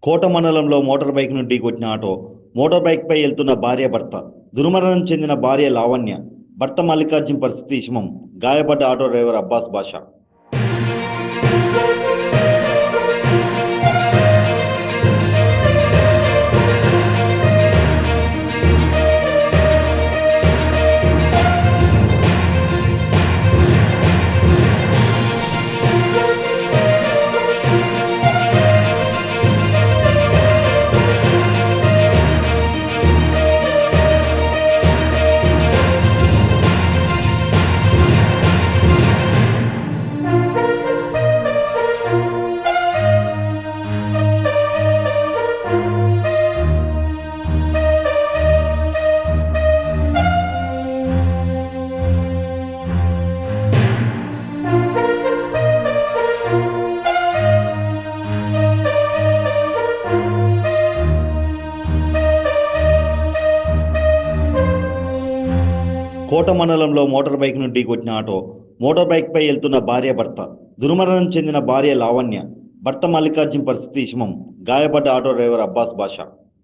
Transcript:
కోట మండలంలో మోటార్ బైక్ను ఢీకొట్టిన auto. Motor బైక్పై వెళ్తున్న భార్య భర్త. దుర్మరణం చెందిన భార్య లావణ్య. భర్త మల్లికార్జున్ పరిస్థితి విషమం. గాయపడ్డ ఆటో డ్రైవర్ అబ్బాస్ బాషా. కోట మండలంలో మోటార్ బైక్ను ఢీకొట్టిన ఆటో. మోటార్ బైక్పై వెళ్తున్న భార్య భర్త. దుర్మరణం చెందిన భార్య లావణ్య. భర్త మల్లికార్జున్ పరిస్థితి విషమం. గాయపడ్డ ఆటో డ్రైవర్ అబ్బాస్ బాషా.